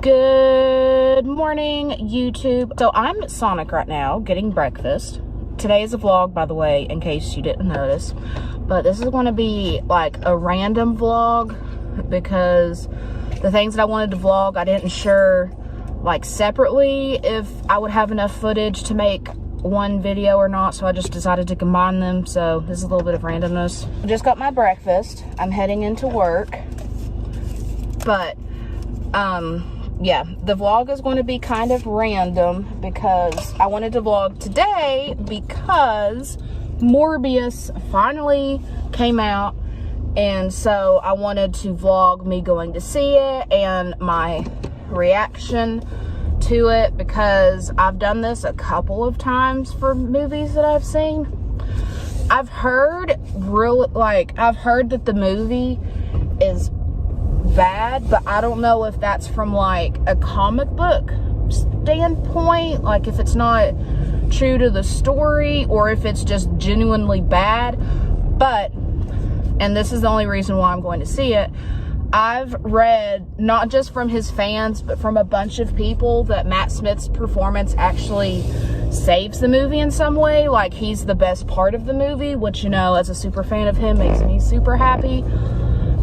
Good morning, YouTube. So I'm at Sonic right now getting breakfast. Today is a vlog, by the way, in case you didn't notice. But this is going to be like a random vlog because the things that I wanted to vlog, I didn't sure like separately if I would have enough footage to make one video or not, so I just decided to combine them. So this is a little bit of randomness. I just got my breakfast. I'm heading into work. But yeah, the vlog is going to be kind of random because I wanted to vlog today because Morbius finally came out, and so I wanted to vlog me going to see it and my reaction to it because I've done this a couple of times for movies that I've seen. I've heard that the movie is bad, but I don't know if that's from like a comic book standpoint, like if it's not true to the story or if it's just genuinely bad. But, and this is the only reason why I'm going to see it, I've read, not just from his fans, but from a bunch of people, that Matt Smith's performance actually saves the movie in some way. Like, he's the best part of the movie, which, you know, as a super fan of him, makes me super happy.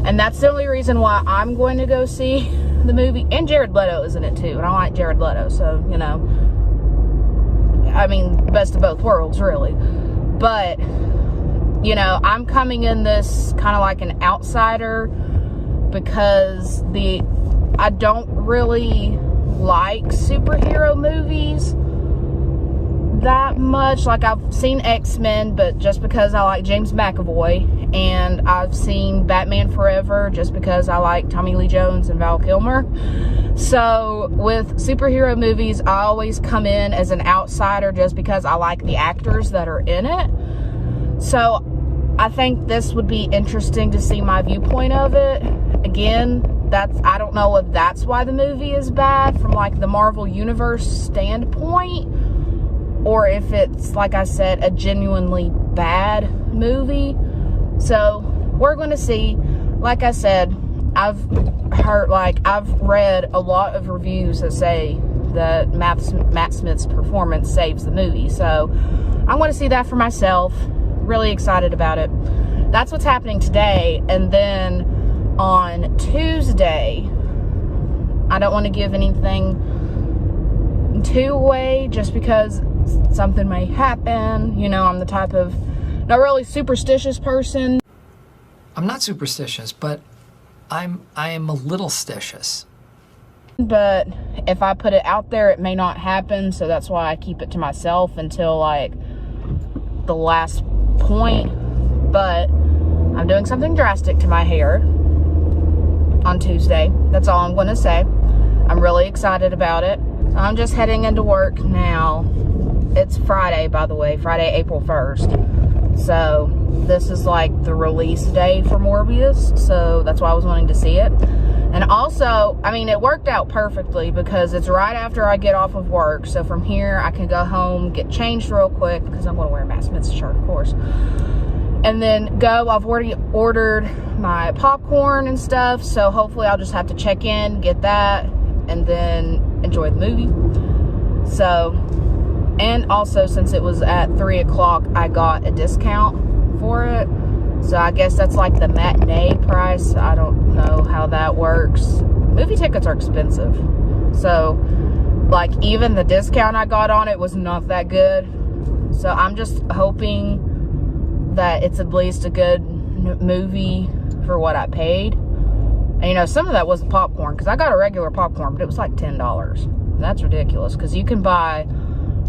And that's the only reason why I'm going to go see the movie. And Jared Leto is in it too, and I like Jared Leto, so, you know, I mean, best of both worlds, really. But, you know, I'm coming in this kind of like an outsider because I don't really like superhero movies that much. Like, I've seen X-Men, but just because I like James McAvoy, and I've seen Batman Forever just because I like Tommy Lee Jones and Val Kilmer. So with superhero movies, I always come in as an outsider just because I like the actors that are in it. So I think this would be interesting to see my viewpoint of it. Again, I don't know if that's why the movie is bad from like the Marvel Universe standpoint, or if it's, like I said, a genuinely bad movie. So we're going to see. Like I said, I've read a lot of reviews that say that Matt Smith's performance saves the movie. So I'm going to see that for myself. Really excited about it. That's what's happening today. And then on Tuesday, I don't want to give anything too away just because something may happen. You know, I'm the type of not really superstitious person. I'm not superstitious, but I am a little stitious. But if I put it out there, it may not happen, so that's why I keep it to myself until like the last point. But I'm doing something drastic to my hair on Tuesday. That's all I'm going to say. I'm really excited about it. I'm just heading into work now. It's Friday, by the way, Friday, April 1st. So this is like the release day for Morbius. So that's why I was wanting to see it. And also, I mean, it worked out perfectly because it's right after I get off of work. So from here, I can go home, get changed real quick because I'm going to wear Matt Smith's shirt, of course. And then go. I've already ordered my popcorn and stuff. So hopefully I'll just have to check in, get that, and then enjoy the movie. So, and also since it was at 3 o'clock, I got a discount for it. So I guess that's like the matinee price. I don't know how that works. Movie tickets are expensive. So, like, even the discount I got on it was not that good. So I'm just hoping that it's at least a good movie for what I paid. And, you know, some of that wasn't popcorn, because I got a regular popcorn, but it was like $10. And that's ridiculous, because you can buy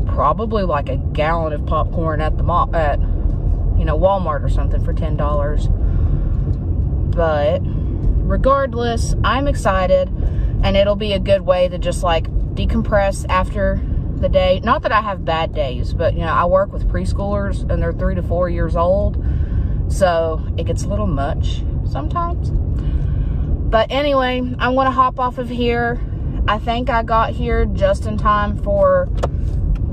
probably like a gallon of popcorn at the mall, at, you know, Walmart or something for $10. But regardless, I'm excited, and it'll be a good way to just like decompress after the day. Not that I have bad days, but, you know, I work with preschoolers and they're 3 to 4 years old, so it gets a little much sometimes. But anyway, I'm going to hop off of here. I think I got here just in time for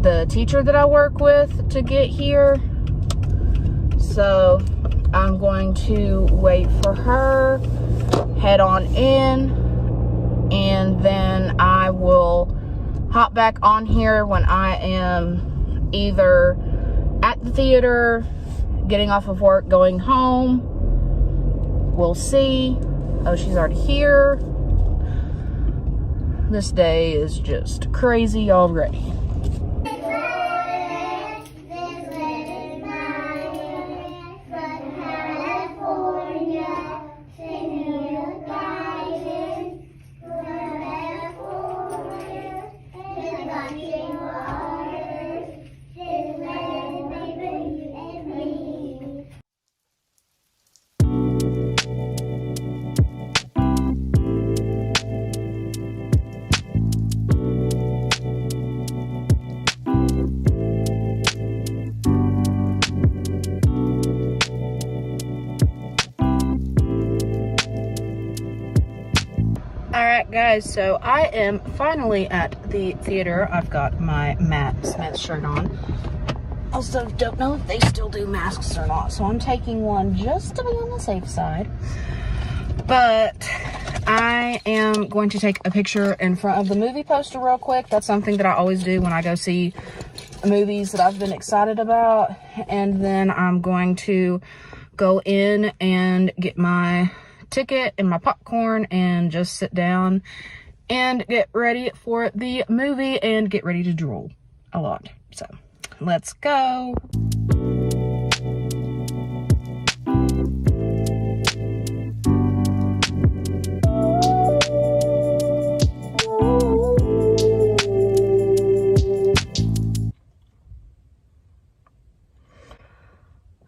the teacher that I work with to get here. So I'm going to wait for her, head on in, and then I hop back on here when I am either at the theater, getting off of work, going home. We'll see. Oh, she's already here. This day is just crazy already. Alright guys, so I am finally at the theater. I've got my Matt Smith shirt on. Also, don't know if they still do masks or not, so I'm taking one just to be on the safe side. But I am going to take a picture in front of the movie poster real quick. That's something that I always do when I go see movies that I've been excited about. And then I'm going to go in and get my ticket and my popcorn and just sit down and get ready for the movie and get ready to drool a lot. So let's go.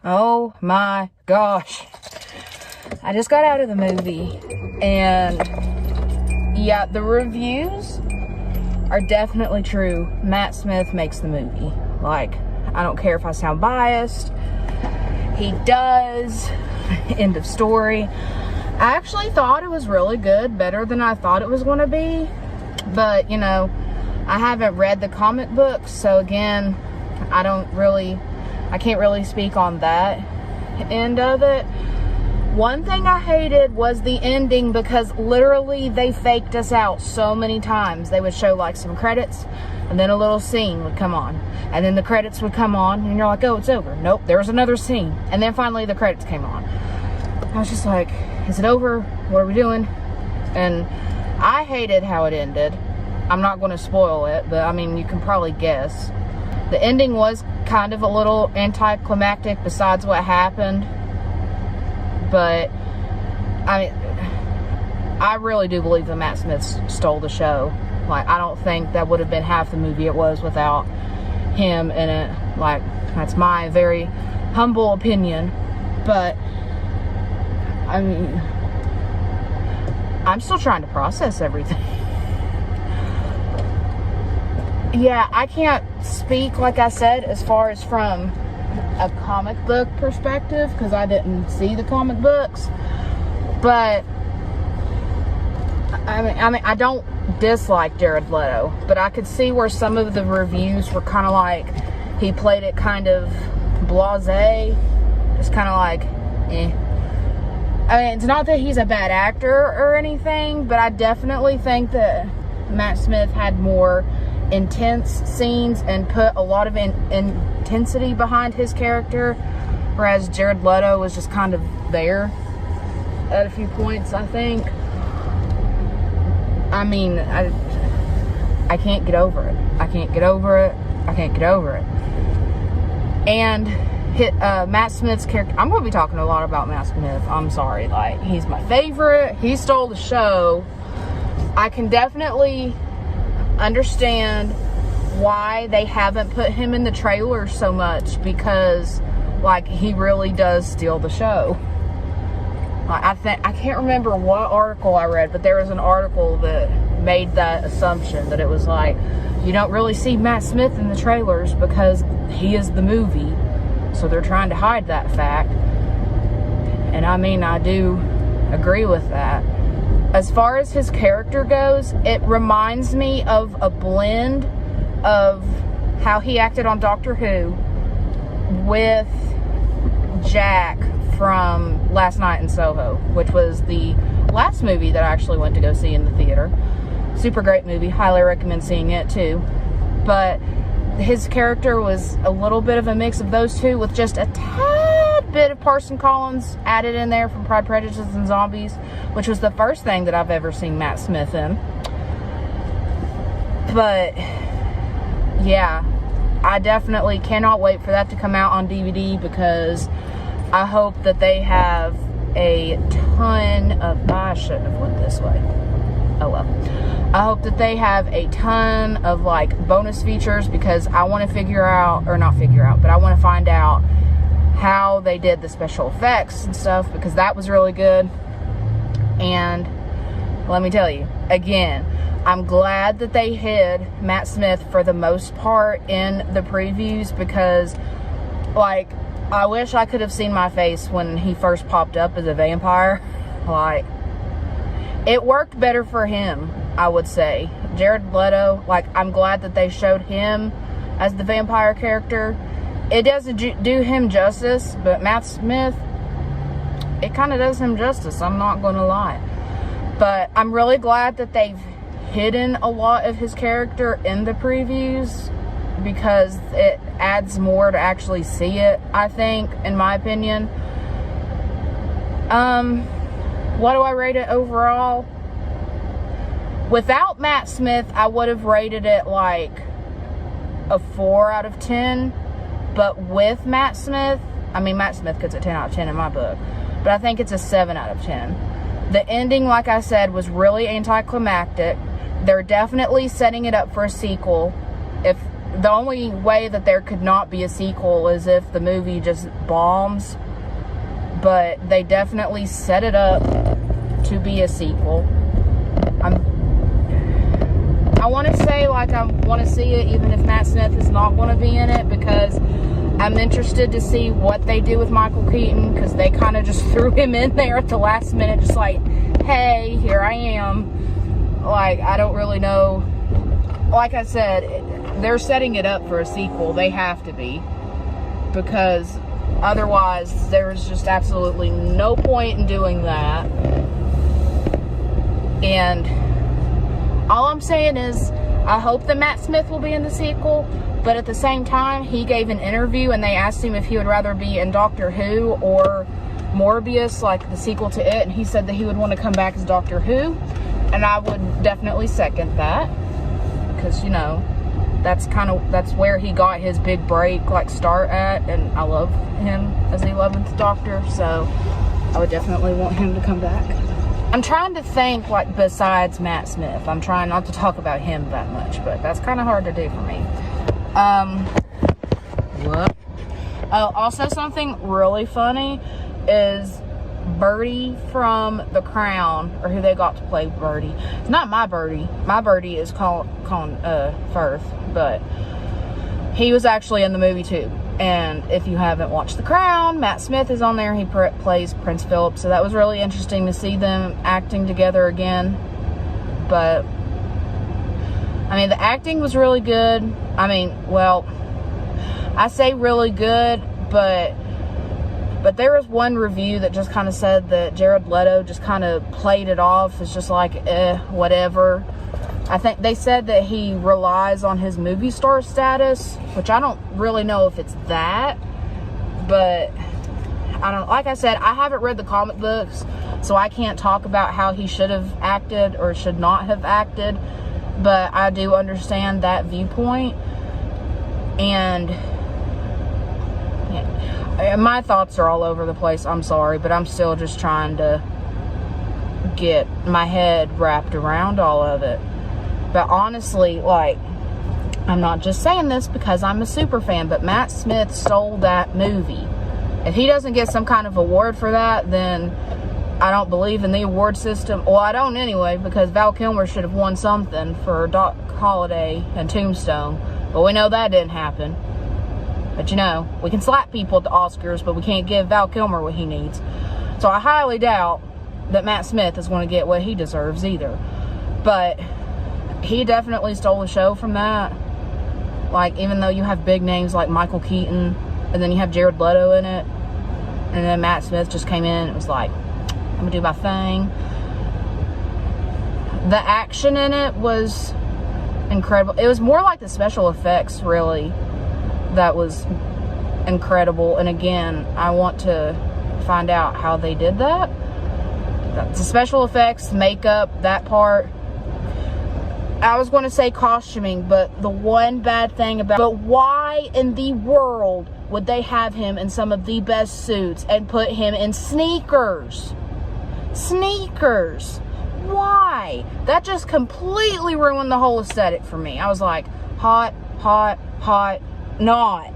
Oh my gosh. I just got out of the movie, and yeah, the reviews are definitely true. Matt Smith makes the movie. Like, I don't care if I sound biased. He does. End of story. I actually thought it was really good, better than I thought it was going to be. But, you know, I haven't read the comic books, so again, I can't really speak on that end of it. One thing I hated was the ending, because literally they faked us out so many times. They would show like some credits and then a little scene would come on, and then the credits would come on and you're like, oh, it's over. Nope, there's another scene. And then finally the credits came on. I was just like, is it over? What are we doing? And I hated how it ended. I'm not going to spoil it, but I mean, you can probably guess. The ending was kind of a little anticlimactic besides what happened. But, I mean, I really do believe that Matt Smith stole the show. Like, I don't think that would have been half the movie it was without him in it. Like, that's my very humble opinion. But, I mean, I'm still trying to process everything. Yeah, I can't speak, like I said, as far as from a comic book perspective, because I didn't see the comic books. But I mean, I don't dislike Jared Leto, but I could see where some of the reviews were kind of like he played it kind of blasé, just kind of like, eh. I mean, it's not that he's a bad actor or anything, but I definitely think that Matt Smith had more intense scenes and put a lot of intensity behind his character, whereas Jared Leto was just kind of there at a few points, I think. I mean, I can't get over it. I can't get over it. I can't get over it. And Matt Smith's character, I'm going to be talking a lot about Matt Smith. I'm sorry. Like, he's my favorite. He stole the show. I can definitely understand why they haven't put him in the trailer so much, because like he really does steal the show. I can't remember what article I read, but there was an article that made that assumption, that it was like, you don't really see Matt Smith in the trailers because he is the movie, so they're trying to hide that fact. And I mean, I do agree with that. As far as his character goes, it reminds me of a blend of how he acted on Doctor Who with Jack from Last Night in Soho, which was the last movie that I actually went to go see in the theater. Super great movie. Highly recommend seeing it too. But his character was a little bit of a mix of those two, with just a tad bit of Parson Collins added in there from Pride, Prejudice, and Zombies, which was the first thing that I've ever seen Matt Smith in. But yeah, I definitely cannot wait for that to come out on DVD, because I hope that they have a ton of... I shouldn't have went this way. Oh well. I hope that they have a ton of like bonus features, because I want to figure out, or not figure out, but I want to find out how they did the special effects and stuff, because that was really good. And let me tell you, again, I'm glad that they hid Matt Smith for the most part in the previews, because like, I wish I could have seen my face when he first popped up as a vampire. Like, it worked better for him, I would say. Jared Leto, like, I'm glad that they showed him as the vampire character. It doesn't do him justice, but Matt Smith, it kind of does him justice, I'm not going to lie. But I'm really glad that they've hidden a lot of his character in the previews, because it adds more to actually see it, I think, in my opinion. What do I rate it overall? Without Matt Smith, I would have rated it like a 4 out of 10. But with Matt Smith, I mean, Matt Smith gets a 10 out of 10 in my book, but I think it's a 7 out of 10. The ending, like I said, was really anticlimactic. They're definitely setting it up for a sequel. If the only way that there could not be a sequel is if the movie just bombs, but they definitely set it up to be a sequel. I want to say, like, I want to see it even if Matt Smith is not going to be in it, because I'm interested to see what they do with Michael Keaton, because they kind of just threw him in there at the last minute, just like, hey, here I am. Like, I don't really know. Like I said, they're setting it up for a sequel. They have to be, because otherwise there's just absolutely no point in doing that. And all I'm saying is, I hope that Matt Smith will be in the sequel, but at the same time, he gave an interview and they asked him if he would rather be in Doctor Who or Morbius, like the sequel to it, and he said that he would want to come back as Doctor Who, and I would definitely second that, because, you know, that's where he got his big break, like, start at, and I love him as the 11th Doctor, so I would definitely want him to come back. I'm trying to think, like, besides Matt Smith. I'm trying not to talk about him that much, but that's kind of hard to do for me. What? Oh, also something really funny is Birdie from The Crown, or who they got to play Birdie. It's not my Birdie. My Birdie is Colin Firth, but he was actually in the movie too. And if you haven't watched The Crown, Matt Smith is on there. He plays Prince Philip, so that was really interesting to see them acting together again. But I mean, the acting was really good. I mean, well, I say really good, but there was one review that just kind of said that Jared Leto just kind of played it off as just like, whatever. I think they said that he relies on his movie star status, which I don't really know if it's that, but I don't, like I said, I haven't read the comic books, so I can't talk about how he should have acted or should not have acted, but I do understand that viewpoint. And yeah, my thoughts are all over the place, I'm sorry, but I'm still just trying to get my head wrapped around all of it. But honestly, like, I'm not just saying this because I'm a super fan, but Matt Smith stole that movie. If he doesn't get some kind of award for that, then I don't believe in the award system. Well, I don't anyway, because Val Kilmer should have won something for Doc Holliday and Tombstone. But we know that didn't happen. But you know, we can slap people at the Oscars, but we can't give Val Kilmer what he needs. So I highly doubt that Matt Smith is going to get what he deserves either. But he definitely stole the show from that. Like, even though you have big names like Michael Keaton, and then you have Jared Leto in it, and then Matt Smith just came in and it was like, I'm gonna do my thing. The action in it was incredible. It was more like the special effects, really, that was incredible. And again, I want to find out how they did that. The special effects, makeup, that part. I was going to say costuming, but the one bad thing about... But why in the world would they have him in some of the best suits and put him in sneakers? Sneakers. Why? That just completely ruined the whole aesthetic for me. I was like, hot, not.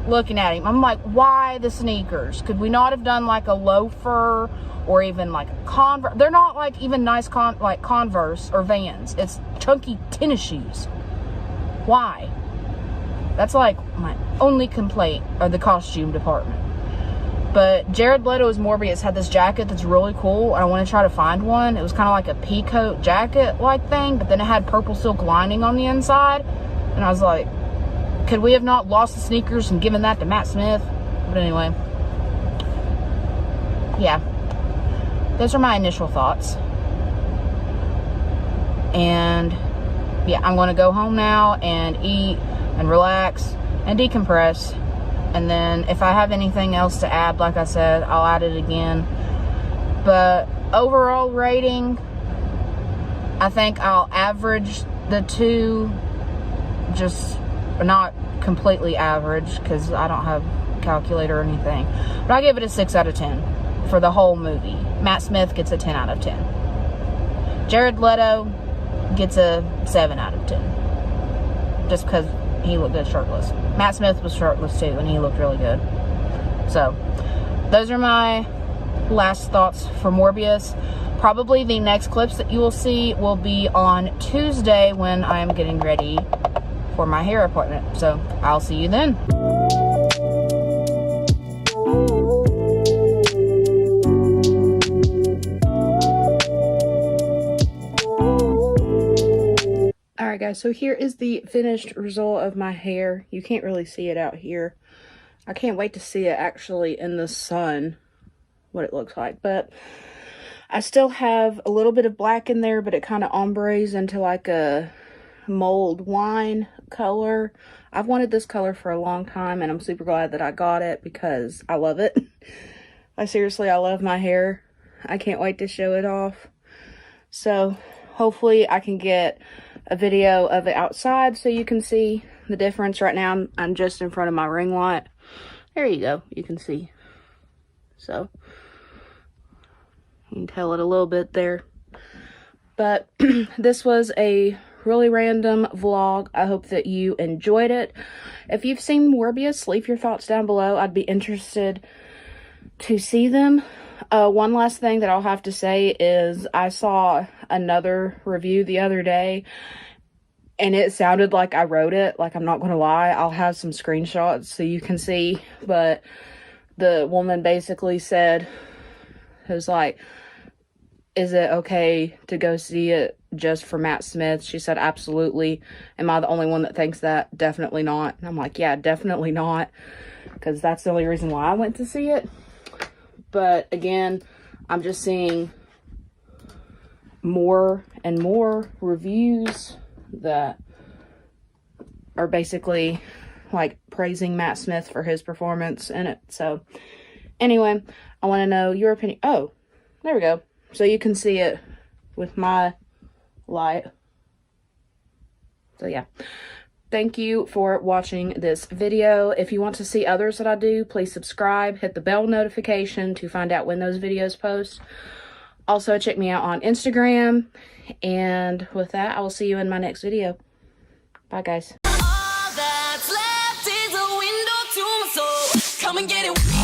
Looking at him, I'm like, why the sneakers? Could we not have done like a loafer or even like a Converse? They're not like even nice like Converse or Vans. It's chunky tennis shoes. Why? That's like my only complaint of the costume department. But Jared Leto's Morbius had this jacket that's really cool. I want to try to find one. It was kind of like a peacoat jacket like thing, but then it had purple silk lining on the inside. And I was like, could we have not lost the sneakers and given that to Matt Smith? But anyway. Yeah. Those are my initial thoughts. And yeah, I'm going to go home now and eat and relax and decompress. And then if I have anything else to add, like I said, I'll add it again. But overall rating, I think I'll average the two, just not completely average because I don't have a calculator or anything. But I give it a 6 out of 10 for the whole movie. Matt Smith gets a 10 out of 10. Jared Leto gets a 7 out of 10. Just because he looked good shirtless. Matt Smith was shirtless too, and he looked really good. So, those are my last thoughts for Morbius. Probably the next clips that you will see will be on Tuesday when I am getting ready for my hair appointment. So, I'll see you then. Alright guys, so here is the finished result of my hair. You can't really see it out here. I can't wait to see it actually in the sun, what it looks like. But I still have a little bit of black in there, but it kind of ombres into like a mulled wine color. I've wanted this color for a long time, and I'm super glad that I got it because I love it. I love my hair. I can't wait to show it off. So hopefully I can get a video of it outside so you can see the difference. Right now I'm just in front of my ring light. There you go, you can see. So you can tell it a little bit there. But this was a really random vlog. I hope that you enjoyed it. If you've seen Morbius, leave your thoughts down below. I'd be interested to see them. One last thing that I'll have to say is I saw another review the other day and it sounded like I wrote it. Like, I'm not going to lie. I'll have some screenshots so you can see. But the woman basically said, it was like, is it okay to go see it just for Matt Smith? She said, absolutely. Am I the only one that thinks that? Definitely not. And I'm like, yeah, definitely not. Because that's the only reason why I went to see it. But again, I'm just seeing more and more reviews that are basically like praising Matt Smith for his performance in it. So anyway, I want to know your opinion. Oh, there we go. So you can see it with my light. So yeah. Thank you for watching this video. If you want to see others that I do, please subscribe. Hit the bell notification to find out when those videos post. Also, check me out on Instagram. And with that, I will see you in my next video. Bye, guys. All that's left is a window to my soul. Come and get it.